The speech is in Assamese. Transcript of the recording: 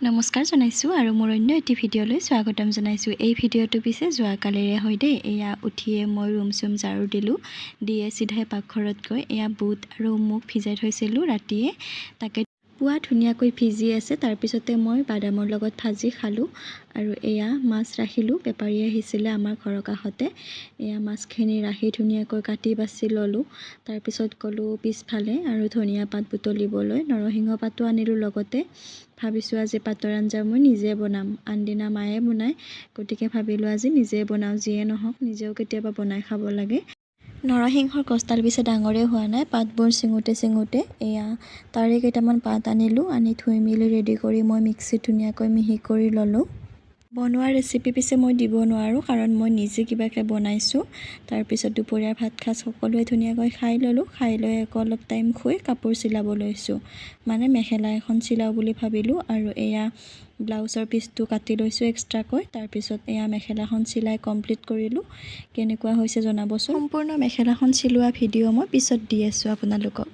নমস্কাৰ জনাইছোঁ আৰু মোৰ অন্য এটি ভিডিঅ'লৈ স্বাগতম জনাইছোঁ। এই ভিডিঅ'টো পিছে যোৱাকালিৰে হয় দেই। এয়া উঠিয়ে মই ৰুম চুম ঝাৰু দিলোঁ, দিয়ে চিধাই পাকঘৰত গৈ এয়া বুট আৰু মুগ ভিজাই থৈছিলোঁ ৰাতিয়ে, তাকে পুৱা ধুনীয়াকৈ ভিজি আছে। তাৰপিছতে মই বাদামৰ লগত ভাজি খালোঁ আৰু এয়া মাছ ৰাখিলোঁ। বেপাৰী আহিছিলে আমাৰ ঘৰৰ কাষতে। এয়া মাছখিনি ৰাখি ধুনীয়াকৈ কাটি বাছি ল'লোঁ। তাৰপিছত গ'লোঁ পিছফালে আৰু ধনিয়া পাত বুটলিবলৈ। নৰসিংহ পাতো আনিলোঁ লগতে। ভাবিছোঁ আজি পাতৰ আঞ্জা মই নিজে বনাম, আনদিনা মায়ে বনায়, গতিকে ভাবিলোঁ আজি নিজে বনাওঁ। যিয়ে নহওক নিজেও কেতিয়াবা বনাই খাব লাগে। নৰসিংহৰ গছডাল পিছে ডাঙৰেই হোৱা নাই, পাতবোৰ ছিঙোতে এয়া তাৰে কেইটামান পাত আনিলোঁ। আনি ধুই মেলি ৰেডি কৰি মই মিক্সিত ধুনীয়াকৈ মিহি কৰি ল'লোঁ। বনোৱা ৰেচিপি পিছে মই দিব নোৱাৰোঁ, কাৰণ মই নিজে কিবাকৈ বনাইছোঁ। তাৰপিছত দুপৰীয়াৰ ভাত সাজ সকলোৱে ধুনীয়াকৈ খাই ল'লোঁ। খাই লৈ আকৌ অলপ টাইম শুই কাপোৰ চিলাব লৈছোঁ, মানে মেখেলা এখন চিলাওঁ বুলি ভাবিলোঁ। আৰু এয়া ব্লাউজৰ পিচটো কাটি লৈছোঁ এক্সট্ৰাকৈ। তাৰপিছত এয়া মেখেলাখন চিলাই কমপ্লিট কৰিলোঁ। কেনেকুৱা হৈছে জনাবচোন। সম্পূৰ্ণ মেখেলাখন চিলোৱা ভিডিঅ' মই পিছত দি আছোঁ আপোনালোকক।